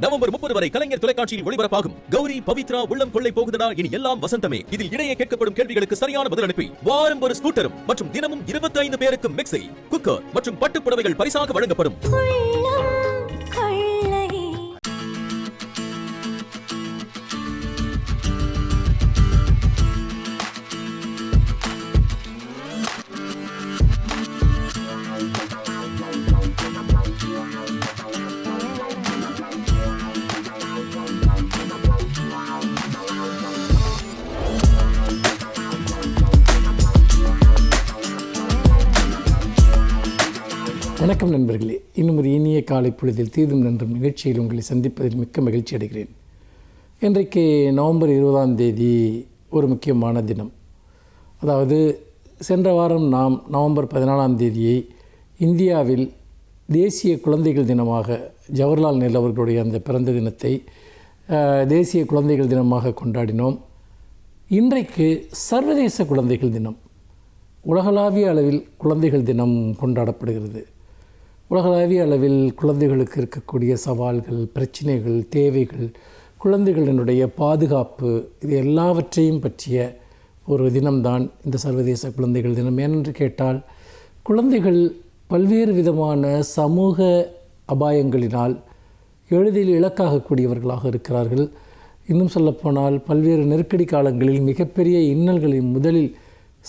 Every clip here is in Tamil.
நவம்பர் 30 வரை கலைஞர் தொலைக்காட்சியில் ஒளிபரப்பாகும் கௌரி பவித்ரா உள்ளம் கொள்ளை போகுதடா இனி எல்லாம் வசந்தமே. இதில் இடையே கேட்கப்படும் கேள்விகளுக்கு சரியான பதில் அனுப்பி வாரம் ஒரு ஸ்கூட்டரும் மற்றும் தினமும் 25 பேருக்கு மிக்ஸி, குக்கர் மற்றும் பட்டுப் புடவைகள் பரிசாக வழங்கப்படும். வணக்கம் நண்பர்களே, இன்னும் ஒரு இனிய காலை பொழுதில் தீதும் நன்றும் நிகழ்ச்சியில் உங்களை சந்திப்பதில் மிக்க மகிழ்ச்சி அடைகிறேன். இன்றைக்கு நவம்பர் 20ஆம் தேதி ஒரு முக்கியமான தினம். அதாவது சென்ற வாரம் நாம் நவம்பர் 14ஆம் தேதியை இந்தியாவில் தேசிய குழந்தைகள் தினமாக ஜவஹர்லால் நேரு அவர்களுடைய அந்த பிறந்த தினத்தை தேசிய குழந்தைகள் தினமாக கொண்டாடினோம். இன்றைக்கு சர்வதேச குழந்தைகள் தினம். உலகளாவிய அளவில் குழந்தைகள் தினம் கொண்டாடப்படுகிறது. உலகளாவிய அளவில் குழந்தைகளுக்கு இருக்கக்கூடிய சவால்கள், பிரச்சனைகள், தேவைகள், குழந்தைகளினுடைய பாதுகாப்பு, இது எல்லாவற்றையும் பற்றிய ஒரு தினம்தான் இந்த சர்வதேச குழந்தைகள் தினம். ஏனென்று கேட்டால், குழந்தைகள் பல்வேறு விதமான சமூக அபாயங்களினால் எளிதில் இலக்காகக்கூடியவர்களாக இருக்கிறார்கள். இன்னும் சொல்லப்போனால் பல்வேறு நெருக்கடி காலங்களில் மிகப்பெரிய இன்னல்களை முதலில்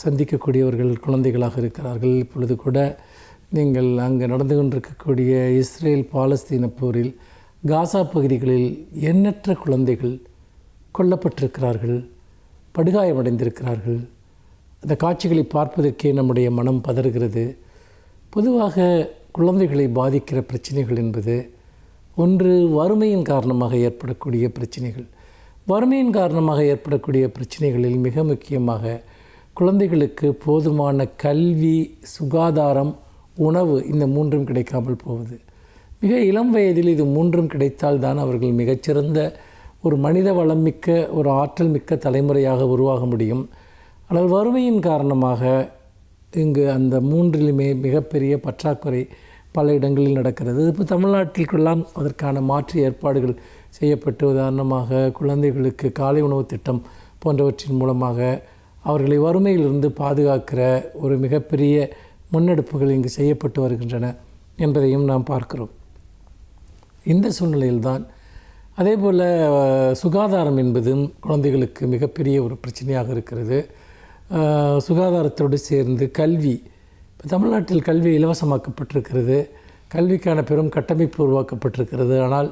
சந்திக்கக்கூடியவர்கள் குழந்தைகளாக இருக்கிறார்கள். இப்பொழுது கூட நீங்கள் அங்கே நடந்து கொண்டிருக்கக்கூடிய இஸ்ரேல் பாலஸ்தீன போரில் காசா பகுதிகளில் எண்ணற்ற குழந்தைகள் கொல்லப்பட்டிருக்கிறார்கள், படுகாயமடைந்திருக்கிறார்கள். அந்த காட்சிகளை பார்ப்பதற்கே நம்முடைய மனம் பதறுகிறது. பொதுவாக குழந்தைகளை பாதிக்கிற பிரச்சனைகள் என்பது ஒன்று வறுமையின் காரணமாக ஏற்படக்கூடிய பிரச்சனைகள். வறுமையின் காரணமாக ஏற்படக்கூடிய பிரச்சனைகளில் மிக முக்கியமாக குழந்தைகளுக்கு போதுமான கல்வி, சுகாதாரம், உணவு, இந்த மூன்றும் கிடைக்காமல் போவது. மிக இளம் வயதில் இது மூன்றும் கிடைத்தால் தான் அவர்கள் மிகச்சிறந்த ஒரு மனித வளம் மிக்க, ஒரு ஆற்றல் மிக்க தலைமுறையாக உருவாக முடியும். ஆனால் வறுமையின் காரணமாக இங்கு அந்த மூன்றிலுமே மிகப்பெரிய பற்றாக்குறை பல இடங்களில் நடக்கிறது. இப்போ தமிழ்நாட்டிற்கெல்லாம் அதற்கான மாற்று ஏற்பாடுகள் செய்யப்பட்டு, உதாரணமாக குழந்தைகளுக்கு காலை உணவு திட்டம் போன்றவற்றின் மூலமாக அவர்களை வறுமையிலிருந்து பாதுகாக்கிற ஒரு மிகப்பெரிய முன்னெடுப்புகள் இங்கு செய்யப்பட்டு வருகின்றன என்பதையும் நாம் பார்க்கிறோம். இந்த சூழ்நிலையில்தான் அதேபோல் சுகாதாரம் என்பதும் குழந்தைகளுக்கு மிகப்பெரிய ஒரு பிரச்சனையாக இருக்கிறது. சுகாதாரத்தோடு சேர்ந்து கல்வி, இப்போ தமிழ்நாட்டில் கல்வி இலவசமாக்கப்பட்டிருக்கிறது, கல்விக்கான பெரும் கட்டமைப்பு உருவாக்கப்பட்டிருக்கிறது. ஆனால்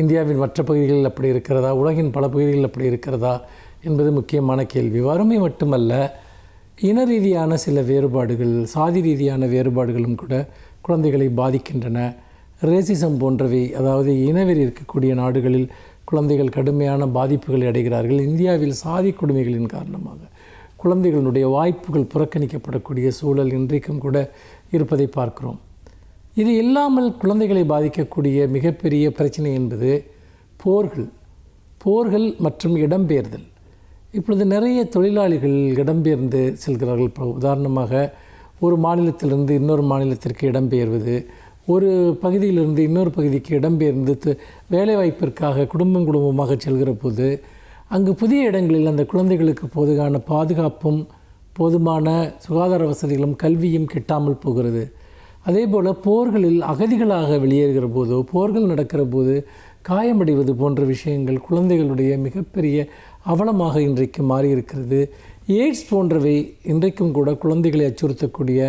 இந்தியாவின் மற்ற பகுதிகளில் அப்படி இருக்கிறதா, உலகின் பல பகுதிகளில் அப்படி இருக்கிறதா என்பது முக்கியமான கேள்வி. வறுமை மட்டுமல்ல, இன ரீதியான சில வேறுபாடுகள், சாதி ரீதியான வேறுபாடுகளும் கூட குழந்தைகளை பாதிக்கின்றன. ரேசிசம் போன்றவை, அதாவது இனவெறி இருக்கக்கூடிய நாடுகளில் குழந்தைகள் கடுமையான பாதிப்புகளை அடைகிறார்கள். இந்தியாவில் சாதி கொடுமைகளின் காரணமாக குழந்தைகளுடைய வாய்ப்புகள் புறக்கணிக்கப்படக்கூடிய சூழல் இன்றைக்கும் கூட இருப்பதை பார்க்கிறோம். இது இல்லாமல் குழந்தைகளை பாதிக்கக்கூடிய மிகப்பெரிய பிரச்சனை என்பது போர்கள் மற்றும் இடம்பெயர்தல். இப்பொழுது நிறைய தொழிலாளிகள் இடம்பெயர்ந்து செல்கிறார்கள். இப்போ உதாரணமாக ஒரு மாநிலத்திலிருந்து இன்னொரு மாநிலத்திற்கு இடம்பெயர்வது, ஒரு பகுதியிலிருந்து இன்னொரு பகுதிக்கு இடம்பெயர்ந்து வேலைவாய்ப்பிற்காக குடும்பமாக செல்கிற போது அங்கு புதிய இடங்களில் அந்த குழந்தைகளுக்கு போதுமான பாதுகாப்பும் போதுமான சுகாதார வசதிகளும் கல்வியும் கிட்டாமல் போகிறது. அதேபோல் போர்களில் அகதிகளாக வெளியேறுகிற போதோ, போர்கள் நடக்கிற போது காயமடைவது போன்ற விஷயங்கள் குழந்தைகளுடைய மிகப்பெரிய அவலமாக இன்றைக்கு மாறியிருக்கிறது. எய்ட்ஸ் போன்றவை இன்றைக்கும் கூட குழந்தைகளை அச்சுறுத்தக்கூடிய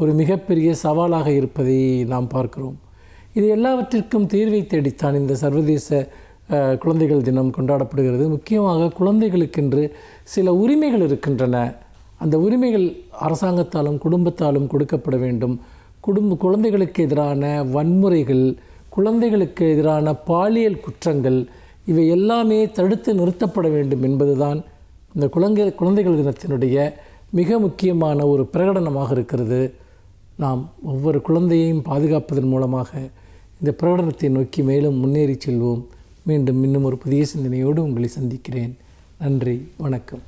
ஒரு மிகப்பெரிய சவாலாக இருப்பதை நாம் பார்க்கிறோம். இது எல்லாவற்றிற்கும் தீர்வை தேடித்தான் இந்த சர்வதேச குழந்தைகள் தினம் கொண்டாடப்படுகிறது. முக்கியமாக குழந்தைகளுக்கென்று சில உரிமைகள் இருக்கின்றன. அந்த உரிமைகள் அரசாங்கத்தாலும் குடும்பத்தாலும் கொடுக்கப்பட வேண்டும். குழந்தைகளுக்கு எதிரான வன்முறைகள், குழந்தைகளுக்கு எதிரான பாலியல் குற்றங்கள், இவை எல்லாமே தடுத்து நிறுத்தப்பட வேண்டும் என்பதுதான் இந்த குழந்தைகள் தினத்தினுடைய மிக முக்கியமான ஒரு பிரகடனமாக இருக்கிறது. நாம் ஒவ்வொரு குழந்தையையும் பாதுகாப்பதன் மூலமாக இந்த பிரகடனத்தை நோக்கி மேலும் முன்னேறி செல்வோம். மீண்டும் இன்னும் ஒரு புதிய சிந்தனையோடு உங்களை சந்திக்கிறேன். நன்றி, வணக்கம்.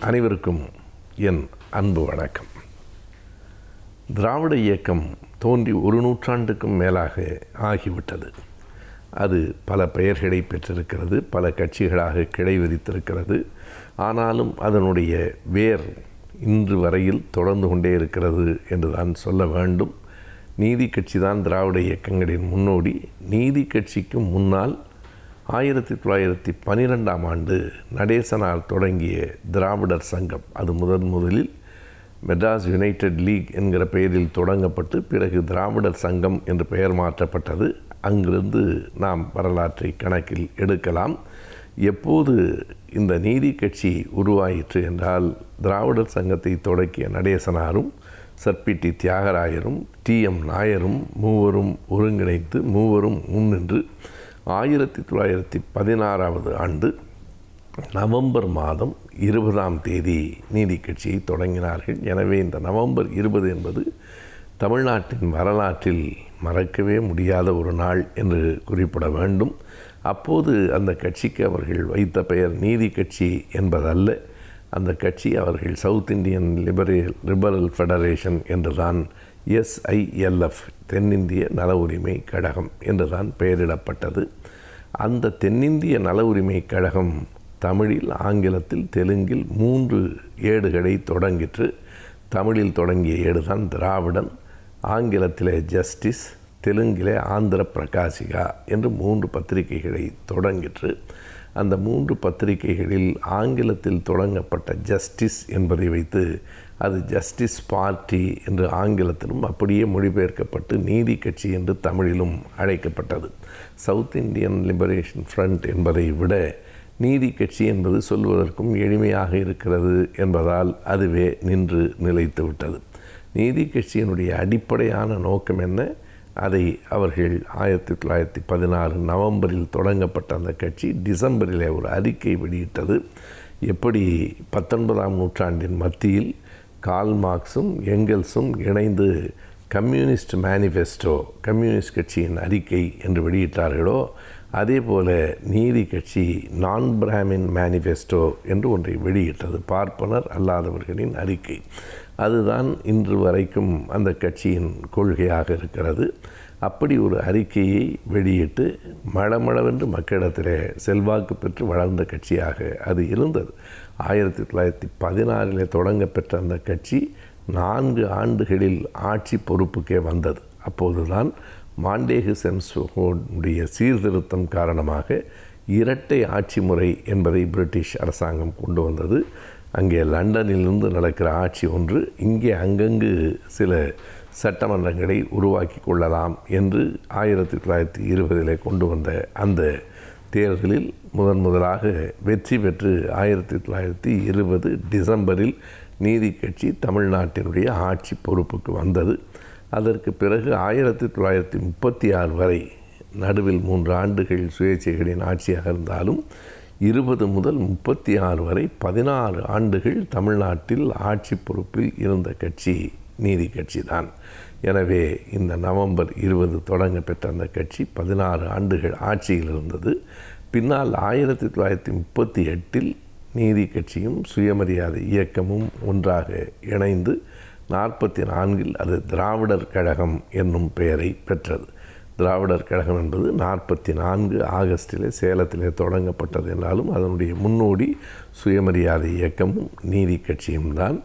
அனைவருக்கும் என் அன்பு வணக்கம். திராவிட இயக்கம் தோன்றி ஒரு நூற்றாண்டுக்கும் மேலாக ஆகிவிட்டது. அது பல பெயர்களை பெற்றிருக்கிறது, பல கட்சிகளாக கிளை விரித்திருக்கிறது. ஆனாலும் அதனுடைய வேர் இன்று வரையில் தொடர்ந்து கொண்டே இருக்கிறது என்று தான் சொல்ல வேண்டும். நீதி கட்சி தான் திராவிட இயக்கங்களின் முன்னோடி. நீதி கட்சிக்கு முன்னால் 1912ஆம் ஆண்டு நடேசனால் தொடங்கிய திராவிடர் சங்கம், அது முதலில் மெட்ராஸ் யுனைடெட் லீக் என்கிற பெயரில் தொடங்கப்பட்டு பிறகு திராவிடர் சங்கம் என்று பெயர் மாற்றப்பட்டது. அங்கிருந்து நாம் வரலாற்றை கணக்கில் எடுக்கலாம். எப்போது இந்த நீதி கட்சி உருவாயிற்று என்றால், திராவிடர் சங்கத்தை தொடக்கிய நடேசனாரும் சர்பிடி தியாகராயரும் டி.எம். நாயரும் மூவரும் ஒருங்கிணைத்து மூவரும் முன்னின்று 1916ஆவது ஆண்டு நவம்பர் மாதம் 20ஆம் தேதி நீதி கட்சியை தொடங்கினார்கள். எனவே இந்த நவம்பர் 20 என்பது தமிழ்நாட்டின் வரலாற்றில் மறக்கவே முடியாத ஒரு நாள் என்று குறிப்பிட வேண்டும். அப்போது அந்த கட்சிக்கு அவர்கள் வைத்த பெயர் நீதி கட்சி என்பதல்ல. அந்த கட்சி அவர்கள் சவுத் இந்தியன் லிபரல் ஃபெடரேஷன் என்றுதான், SILF, தென்னிந்திய நல உரிமை கழகம் என்றுதான் பெயரிடப்பட்டது. அந்த தென்னிந்திய நல உரிமை கழகம் தமிழில், ஆங்கிலத்தில், தெலுங்கில் 3 ஏடுகளை தொடங்கிற்று. தமிழில் தொடங்கிய ஏடுதான் திராவிடன், ஆங்கிலத்திலே ஜஸ்டிஸ், தெலுங்கிலே ஆந்திர பிரகாசிகா என்று 3 பத்திரிகைகளை தொடங்கிற்று. அந்த 3 பத்திரிகைகளில் ஆங்கிலத்தில் தொடங்கப்பட்ட ஜஸ்டிஸ் என்பதை வைத்து அது ஜஸ்டிஸ் பார்ட்டி என்று ஆங்கிலத்திலும் அப்படியே மொழிபெயர்க்கப்பட்டு நீதி கட்சி என்று தமிழிலும் அழைக்கப்பட்டது. சவுத் இந்தியன் லிபரேஷன் ஃப்ரண்ட் என்பதை விட நீதி கட்சி என்பது சொல்வதற்கும் எளிமையாக இருக்கிறது என்பதால் அதுவே நின்று நிலைத்து விட்டது. நீதி கட்சியினுடைய அடிப்படையான நோக்கம் என்ன? அதை அவர்கள் 1916 நவம்பரில் தொடங்கப்பட்ட அந்த கட்சி டிசம்பரில் ஒரு அறிக்கை வெளியிட்டது. எப்படி 19ஆம் நூற்றாண்டின் மத்தியில் கார்ல் மார்க்ஸும் எங்கெல்ஸும் இணைந்து கம்யூனிஸ்ட் மேனிஃபெஸ்டோ, கம்யூனிஸ்ட் கட்சியின் அறிக்கை என்று வெளியிட்டார்களோ, அதே போல நீதி கட்சி நான் பிராமின் மேனிஃபெஸ்டோ என்று ஒன்றை வெளியிட்டது, பார்ப்பனர் அல்லாதவர்களின் அறிக்கை. அதுதான் இன்று வரைக்கும் அந்த கட்சியின் கொள்கையாக இருக்கிறது. அப்படி ஒரு அறிக்கையை வெளியிட்டு மளமளவென்று மக்களிடத்தில் செல்வாக்கு பெற்று வளர்ந்த கட்சியாக அது இருந்தது. 1916 தொடங்க பெற்ற அந்த கட்சி 4 ஆண்டுகளில் ஆட்சி பொறுப்புக்கே வந்தது. அப்போதுதான் மாண்டேகு செம்ஸ்ஃபோர்டுடைய சீர்திருத்தம் காரணமாக இரட்டை ஆட்சி முறை என்பதை பிரிட்டிஷ் அரசாங்கம் கொண்டு வந்தது. அங்கே லண்டனிலிருந்து நடக்கிற ஆட்சி ஒன்று, இங்கே அங்கங்கு சில சட்டமன்றங்களை உருவாக்கி கொள்ளலாம் என்று 1920 கொண்டு வந்த அந்த தேர்தலில் முதலாக வெற்றி பெற்று 1920 டிசம்பரில் நீதி கட்சி தமிழ்நாட்டினுடைய ஆட்சி பொறுப்புக்கு வந்தது. அதற்கு பிறகு 1936 வரை, நடுவில் 3 ஆண்டுகள் சுயேட்சைகளின் ஆட்சியாக இருந்தாலும் 20 முதல் 36 வரை 16 ஆண்டுகள் தமிழ்நாட்டில் ஆட்சி பொறுப்பில் இருந்த கட்சி நீதி கட்சி தான். எனவே இந்த நவம்பர் 20 தொடங்க பெற்ற அந்த கட்சி 16 ஆண்டுகள் ஆட்சியில் இருந்தது. பின்னால் 1938 நீதி கட்சியும் சுயமரியாதை இயக்கமும் ஒன்றாக இணைந்து 44 அது திராவிடர் கழகம் என்னும் பெயரை பெற்றது. திராவிடர் கழகம் என்பது 44 ஆகஸ்டிலே சேலத்திலே தொடங்கப்பட்டது என்றாலும் அதனுடைய முன்னோடி சுயமரியாதை இயக்கமும் நீதி கட்சியும் தான்.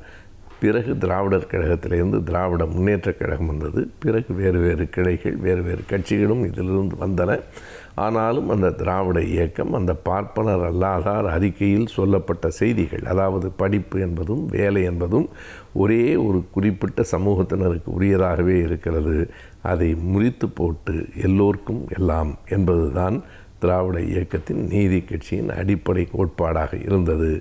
பிறகு திராவிடர் கழகத்திலிருந்து திராவிட முன்னேற்றக் கழகம் வந்தது. பிறகு வேறு வேறு கிளைகள், வேறு வேறு கட்சிகளும் இதிலிருந்து வந்தன. ஆனாலும் அந்த திராவிட இயக்கம், அந்த பார்ப்பனர் அல்லாதார் அறிக்கையில் சொல்லப்பட்ட செய்திகள், அதாவது படிப்பு என்பதும் வேலை என்பதும் ஒரே ஒரு குறிப்பிட்ட சமூகத்தினருக்கு உரியதாகவே இருக்கிறது, அதை முறித்து போட்டு எல்லோருக்கும் எல்லாம் என்பதுதான் திராவிட இயக்கத்தின் நீதி கட்சியின் அடிப்படை கோட்பாடாக இருந்தது.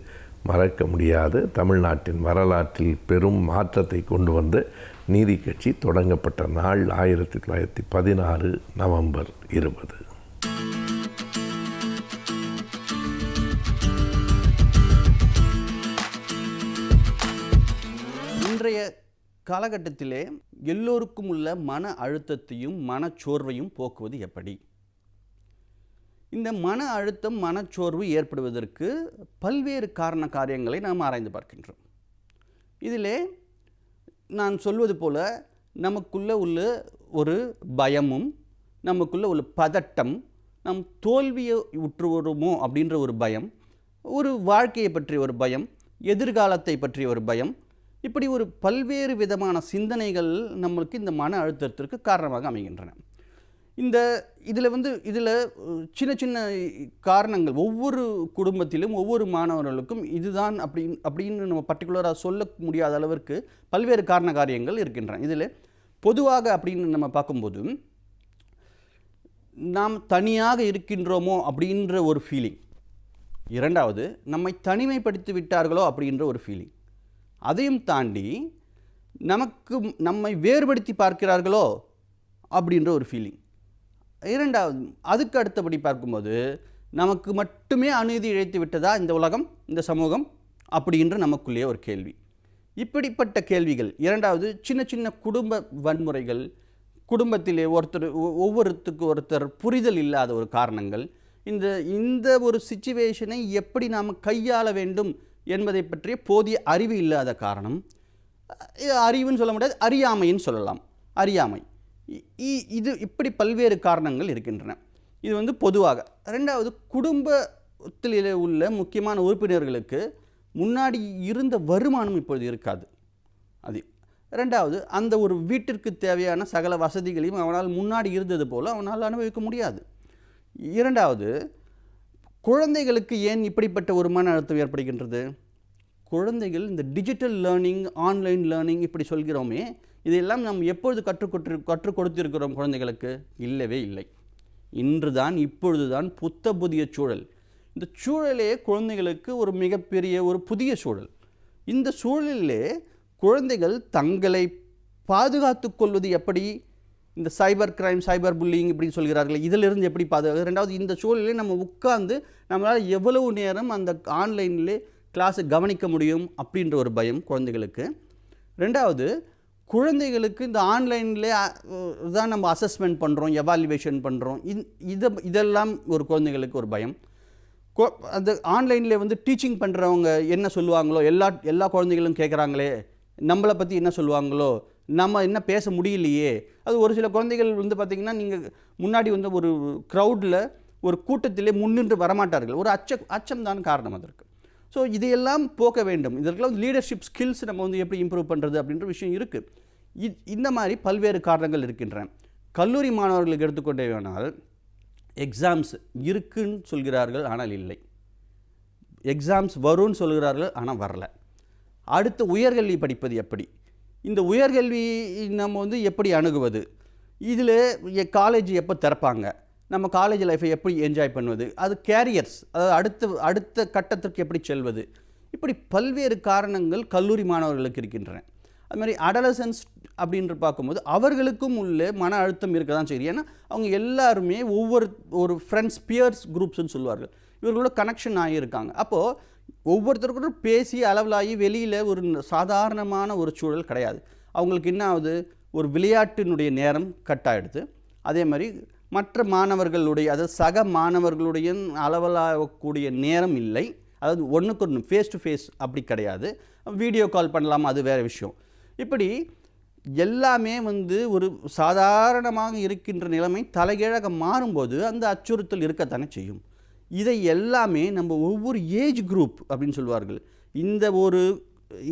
மறக்க முடியாத தமிழ்நாட்டின் வரலாற்றில் பெரும் மாற்றத்தை கொண்டு வந்த நீதி கட்சி தொடங்கப்பட்ட நாள் 1916 நவம்பர் 20. இன்றைய காலகட்டத்திலே எல்லோருக்கும் உள்ள மன அழுத்தத்தையும் மனச்சோர்வையும் போக்குவது எப்படி? இந்த மன அழுத்தம், மனச்சோர்வு ஏற்படுவதற்கு பல்வேறு காரியங்களை நாம் ஆராய்ந்து பார்க்கின்றோம். இதிலே நான் சொல்வது போல நமக்குள்ள உள்ள ஒரு பயமும், நமக்குள்ள உள்ள பதட்டம், நம் தோல்வியை உற்று வருமோ அப்படின்ற ஒரு பயம், ஒரு வாழ்க்கையை பற்றிய ஒரு பயம், எதிர்காலத்தை பற்றிய ஒரு பயம், இப்படி ஒரு பல்வேறு விதமான சிந்தனைகள் நம்மளுக்கு இந்த மன அழுத்தத்திற்கு காரணமாக அமைகின்றன. இதில் சின்ன சின்ன காரணங்கள் ஒவ்வொரு குடும்பத்திலும் ஒவ்வொரு மாணவர்களுக்கும் இதுதான் அப்படின்னு நம்ம பர்டிகுலராக சொல்ல முடியாத அளவிற்கு பல்வேறு காரண காரியங்கள் இருக்கின்றன. இதில் பொதுவாக அப்படின்னு நம்ம பார்க்கும்போது நாம் தனியாக இருக்கின்றோமோ அப்படின்ற ஒரு ஃபீலிங், இரண்டாவது நம்மை தனிமைப்படுத்தி விட்டார்களோ அப்படின்ற ஒரு ஃபீலிங், அதையும் தாண்டி நம்மை வேறுபடுத்தி பார்க்கிறார்களோ அப்படின்ற ஒரு ஃபீலிங், இரண்டாவது அதுக்கு அடுத்தபடி பார்க்கும்போது நமக்கு மட்டுமே அநீதி இழைத்து விட்டதா இந்த உலகம், இந்த சமூகம் அப்படின்ற நமக்குள்ளேயே ஒரு கேள்வி. இப்படிப்பட்ட கேள்விகள், இரண்டாவது சின்ன சின்ன குடும்ப வன்முறைகள், குடும்பத்திலே ஒவ்வொருத்தருக்கு ஒருத்தர் புரிதல் இல்லாத ஒரு காரணங்கள், இந்த ஒரு சிச்சுவேஷனை எப்படி நாம் கையாள வேண்டும் என்பதை பற்றிய போதிய அறிவு இல்லாத காரணம், அறிவுன்னு சொல்ல முடியாது, அறியாமைன்னு சொல்லலாம், அறியாமை. இப்படி பல்வேறு காரணங்கள் இருக்கின்றன. இது பொதுவாக. ரெண்டாவது, குடும்பத்தில் உள்ள முக்கியமான உறுப்பினர்களுக்கு முன்னாடி இருந்த வருமானம் இப்பொழுது இருக்காது. அது ரெண்டாவது, அந்த ஒரு வீட்டிற்கு தேவையான சகல வசதிகளையும் அவனால் முன்னாடி இருந்தது போல் அவனால் அனுபவிக்க முடியாது. இரண்டாவது, குழந்தைகளுக்கு ஏன் இப்படிப்பட்ட ஒரு மன அழுத்தம் ஏற்படுகின்றது? குழந்தைகள் இந்த டிஜிட்டல் லேர்னிங், ஆன்லைன் லேர்னிங் இப்படி சொல்கிறோமே, இதையெல்லாம் நாம் எப்பொழுது கற்றுக் கொடுத்திருக்கிறோம் குழந்தைகளுக்கு? இல்லவே இல்லை. இப்பொழுதுதான் புதிய சூழல். இந்த சூழலே குழந்தைகளுக்கு ஒரு மிகப்பெரிய ஒரு புதிய சூழல். இந்த சூழலிலே குழந்தைகள் தங்களை பாதுகாத்து கொள்வது எப்படி? இந்த சைபர் கிரைம், சைபர் புல்லிங் இப்படின்னு சொல்கிறார்கள், இதிலிருந்து எப்படி பாதுகாக்க? ரெண்டாவது, இந்த சூழலிலே நம்ம உட்கார்ந்து நம்மளால் எவ்வளவு நேரம் அந்த ஆன்லைனிலே கிளாஸை கவனிக்க முடியும் அப்படின்ற ஒரு பயம் குழந்தைகளுக்கு. ரெண்டாவது, குழந்தைகளுக்கு இந்த ஆன்லைனில் தான் நம்ம அசஸ்மெண்ட் பண்ணுறோம், எவாலுவேஷன் பண்ணுறோம், இதெல்லாம் ஒரு குழந்தைகளுக்கு ஒரு பயம். அந்த ஆன்லைனில் டீச்சிங் பண்ணுறவங்க என்ன சொல்லுவாங்களோ, எல்லா குழந்தைகளும் கேட்குறாங்களே, நம்மளை பற்றி என்ன சொல்லுவாங்களோ, நம்ம என்ன பேச முடியலையே. அது ஒரு சில குழந்தைகள் பார்த்திங்கன்னா, நீங்கள் முன்னாடி ஒரு க்ரௌடில், ஒரு கூட்டத்திலே முன்னின்று வரமாட்டார்கள். ஒரு அச்சம் தான் காரணம் அதற்கு. ஸோ இதையெல்லாம் போக்க வேண்டும். இதற்கெல்லாம் லீடர்ஷிப் ஸ்கில்ஸ் நம்ம எப்படி இம்ப்ரூவ் பண்ணுறது அப்படின்ற விஷயம் இருக்குது. இந்த மாதிரி பல்வேறு காரணங்கள் இருக்கின்றன. கல்லூரி மாணவர்களுக்கு எடுத்துக்கொண்டே வேணால், எக்ஸாம்ஸ் இருக்குன்னு சொல்கிறார்கள், ஆனால் இல்லை. எக்ஸாம்ஸ் வரும்னு சொல்கிறார்கள், ஆனால் வரல. அடுத்து உயர்கல்வி படிப்பது எப்படி? இந்த உயர்கல்வி நம்ம எப்படி அணுகுவது? இதில் காலேஜ் எப்போ திறப்பாங்க? நம்ம காலேஜ் லைஃப்பை எப்படி என்ஜாய் பண்ணுவது? அது கேரியர்ஸ், அதாவது அடுத்த கட்டத்திற்கு எப்படி செல்வது? இப்படி பல்வேறு காரணங்கள் கல்லூரி மாணவர்களுக்கு இருக்கின்றன. அது மாதிரி அடலசன்ஸ் அப்படின்ற பார்க்கும்போது அவர்களுக்கும் உள்ள மன அழுத்தம் இருக்க தான் செய்யும். ஏன்னா அவங்க எல்லாருமே ஒரு ஃப்ரெண்ட்ஸ், பியர்ஸ் குரூப்ஸ்ன்னு சொல்லுவார்கள், இவர்களோட கனெக்ஷன் ஆகியிருக்காங்க. அப்போது ஒவ்வொருத்தருக்கும் பேசி அளவிலாகி வெளியில் ஒரு சாதாரணமான ஒரு சூழல் கிடையாது. அவங்களுக்கு என்ன ஆகுது? ஒரு விளையாட்டினுடைய நேரம் கட் ஆகிடுது. அதே மாதிரி மற்ற மாணவர்களுடைய, அதாவது சக மாணவர்களுடைய அளவலாகக்கூடிய நேரம் இல்லை. அதாவது ஒன்றுக்கு ஒன்று ஃபேஸ் டு ஃபேஸ் அப்படி கிடையாது. வீடியோ கால் பண்ணலாமா, அது வேறு விஷயம். இப்படி எல்லாமே ஒரு சாதாரணமாக இருக்கின்ற நிலைமை தலைகீழாக மாறும்போது அந்த அச்சுறுத்தல் இருக்கத்தானே செய்யும். இதை எல்லாமே நம்ம ஒவ்வொரு ஏஜ் குரூப் அப்படின்னு சொல்வார்கள்.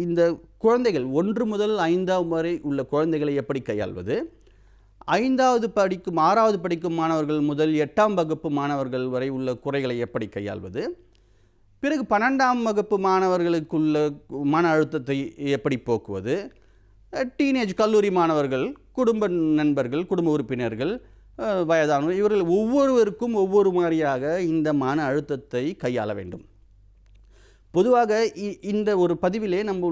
இந்த குழந்தைகள் 1 முதல் 5ஆம் வரை உள்ள குழந்தைகளை எப்படி கையாள்வது, 5வது படிக்கும் 6வது படிக்கும் மாணவர்கள் முதல் 8ஆம் வகுப்பு மாணவர்கள் வரை உள்ள குறைகளை எப்படி கையாள்வது, பிறகு 12ஆம் வகுப்பு மாணவர்களுக்குள்ள மன அழுத்தத்தை எப்படி போக்குவது, டீனேஜ் கல்லூரி மாணவர்கள், குடும்ப நண்பர்கள், குடும்ப உறுப்பினர்கள், வயதானவர், இவர்கள் ஒவ்வொருவருக்கும் ஒவ்வொரு மாதிரியாக இந்த மன அழுத்தத்தை கையாள வேண்டும். பொதுவாக இந்த ஒரு பதிவிலே நம்ம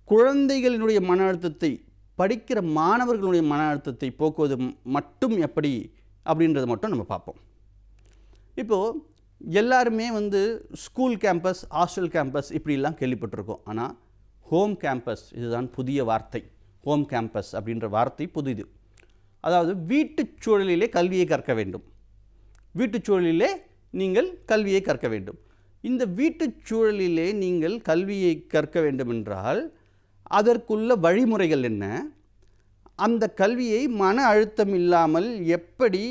குழந்தைகளினுடைய மன அழுத்தத்தை, படிக்கிற மாணவர்களுடைய மன அழுத்தத்தை போக்குவது மட்டும் எப்படி அப்படின்றத மட்டும் நம்ம பார்ப்போம். இப்போது எல்லாருமே ஸ்கூல் கேம்பஸ், ஹாஸ்டல் கேம்பஸ் இப்படிலாம் கேள்விப்பட்டிருக்கோம். ஆனால் ஹோம் கேம்பஸ், இதுதான் புதிய வார்த்தை. ஹோம் கேம்பஸ் அப்படின்ற வார்த்தை புதிது. அதாவது வீட்டுச் சூழலிலே கல்வியை கற்க வேண்டும். வீட்டுச் சூழலிலே நீங்கள் கல்வியை கற்க வேண்டும். இந்த வீட்டுச் சூழலிலே நீங்கள் கல்வியை கற்க வேண்டும் என்றால் அதற்குள்ள வழிமுறைகள் என்ன, அந்த கல்வியை மன அழுத்தம் இல்லாமல் எப்படி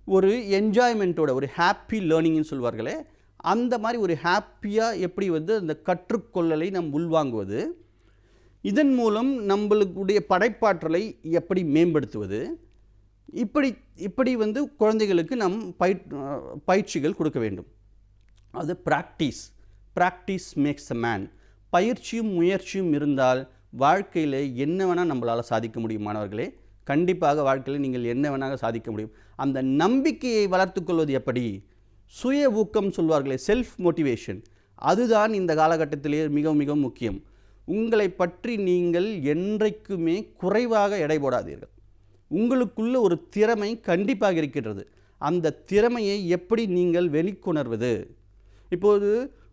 ஒரு என்ஜாய்மெண்ட்டோட, ஒரு ஹாப்பி லேர்னிங்னு சொல்வார்களே, அந்த மாதிரி ஒரு ஹாப்பியாக எப்படி அந்த கற்றுக்கொள்ளலை நாம் உள்வாங்குவது, இதன் மூலம் நம்மளுடைய படைப்பாற்றலை எப்படி மேம்படுத்துவது, இப்படி குழந்தைகளுக்கு நம் பயிற்சிகள் கொடுக்க வேண்டும். அது ப்ராக்டிஸ் மேக்ஸ் அ மேன். பயிற்சியும் முயற்சியும் இருந்தால் வாழ்க்கையில் என்ன வேணால் நம்மளால் சாதிக்க முடியும் மாணவர்களே. கண்டிப்பாக வாழ்க்கையில் நீங்கள் என்ன வேணால் சாதிக்க முடியும். அந்த நம்பிக்கையை வளர்த்துக்கொள்வது எப்படி? சுய ஊக்கம் சொல்வார்களே, செல்ஃப் மோட்டிவேஷன், அதுதான் இந்த காலகட்டத்திலே மிக மிக முக்கியம். உங்களை பற்றி நீங்கள் என்றைக்குமே குறைவாக எடை போடாதீர்கள். உங்களுக்குள்ள ஒரு திறமை கண்டிப்பாக இருக்கின்றது. அந்த திறமையை எப்படி நீங்கள் வெளிக்கொணர்வது? இப்போது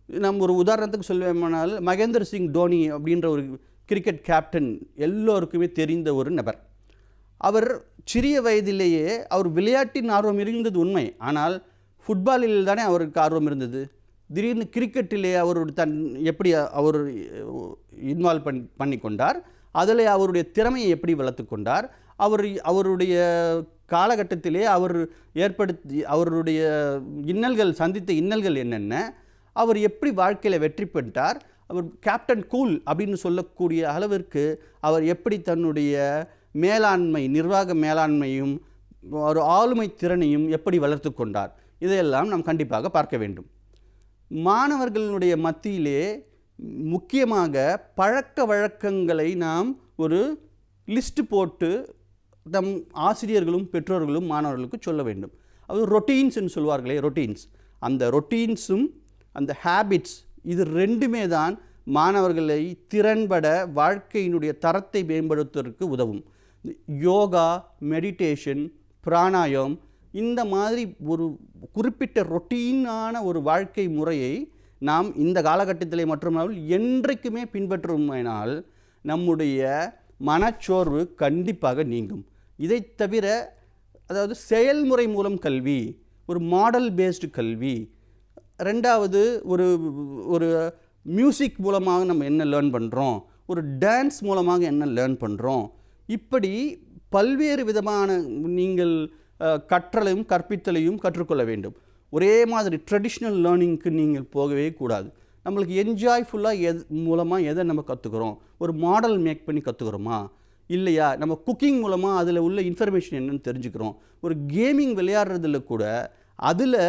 நம்ம ஒரு உதாரணத்துக்கு சொல்வேமானால், மகேந்திர சிங் தோனி அப்படின்ற ஒரு கிரிக்கெட் கேப்டன் எல்லோருக்குமே தெரிந்த ஒரு நபர். அவர் சிறிய வயதிலேயே அவர் விளையாட்டின் ஆர்வம் இருந்தது உண்மை. ஆனால் ஃபுட்பாலில் தானே அவருக்கு ஆர்வம் இருந்தது. திடீர்னு கிரிக்கெட்டிலே அவர் எப்படி அவர் இன்வால்வ் பண்ணி கொண்டார், அதில் அவருடைய திறமையை எப்படி வளர்த்து கொண்டார், அவருடைய காலகட்டத்திலே அவர் அவருடைய சந்தித்த இன்னல்கள் என்னென்ன, அவர் எப்படி வாழ்க்கையில் வெற்றி பெற்றார், அவர் கேப்டன் கூல் அப்படின்னு சொல்லக்கூடிய அளவிற்கு அவர் எப்படி தன்னுடைய நிர்வாக மேலாண்மையும் ஒரு ஆளுமை திறனையும் எப்படி வளர்த்து கொண்டார், இதையெல்லாம் நாம் கண்டிப்பாக பார்க்க வேண்டும். மாணவர்களுடைய மத்தியிலே முக்கியமாக பழக்க வழக்கங்களை நாம் ஒரு லிஸ்ட் போட்டு நம் ஆசிரியர்களும் பெற்றோர்களும் மாணவர்களுக்கு சொல்ல வேண்டும். அது ரொட்டீன்ஸ்ன்னு சொல்வார்களே, ரொட்டீன்ஸ். அந்த ரொட்டீன்ஸும் அந்த ஹேபிட்ஸ், இது ரெண்டுமே தான் மாணவர்களை திறன்பட வாழ்க்கையினுடைய தரத்தை மேம்படுத்துவதற்கு உதவும். யோகா, மெடிடேஷன், பிராணாயம், இந்த மாதிரி ஒரு குறிப்பிட்ட ரொட்டீனான ஒரு வாழ்க்கை முறையை நாம் இந்த காலகட்டத்திலே மட்டுமல்லாமல் என்றைக்குமே பின்பற்றுமானால் நம்முடைய மனச்சோர்வு கண்டிப்பாக நீங்கும். இதை தவிர, அதாவது செயல்முறை மூலம் கல்வி, ஒரு மாடல் பேஸ்டு கல்வி, ரெண்டாவது ஒரு மியூசிக் மூலமாக நம்ம என்ன லேர்ன் பண்ணுறோம், ஒரு டான்ஸ் மூலமாக என்ன லேர்ன் பண்ணுறோம், இப்படி பல்வேறு விதமான நீங்கள் கற்றலையும் கற்பித்தலையும் கற்றுக்கொள்ள வேண்டும். ஒரே மாதிரி ட்ரெடிஷ்னல் லேர்னிங்க்கு நீங்கள் போகவே கூடாது. நம்மளுக்கு என்ஜாய்ஃபுல்லாக மூலமாக எதை நம்ம கற்றுக்குறோம், ஒரு மாடல் மேக் பண்ணி கற்றுக்குறோமா இல்லையா, நம்ம குக்கிங் மூலமாக அதில் உள்ள இன்ஃபர்மேஷன் என்னென்னு தெரிஞ்சுக்கிறோம், ஒரு கேமிங் விளையாடுறதுல கூட அதில்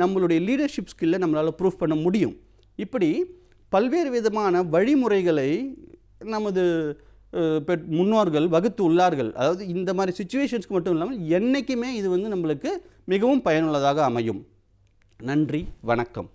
நம்மளுடைய லீடர்ஷிப் ஸ்கில்லை நம்மளால் ப்ரூஃப் பண்ண முடியும். இப்படி பல்வேறு விதமான வழிமுறைகளை நமது முன்னோர்கள் வகுத்து உள்ளார்கள். அதாவது இந்த மாதிரி சிச்சுவேஷன்ஸ்க்கு மட்டும் இல்லாமல் என்றைக்குமே இது நம்மளுக்கு மிகவும் பயனுள்ளதாக அமையும். நன்றி, வணக்கம்.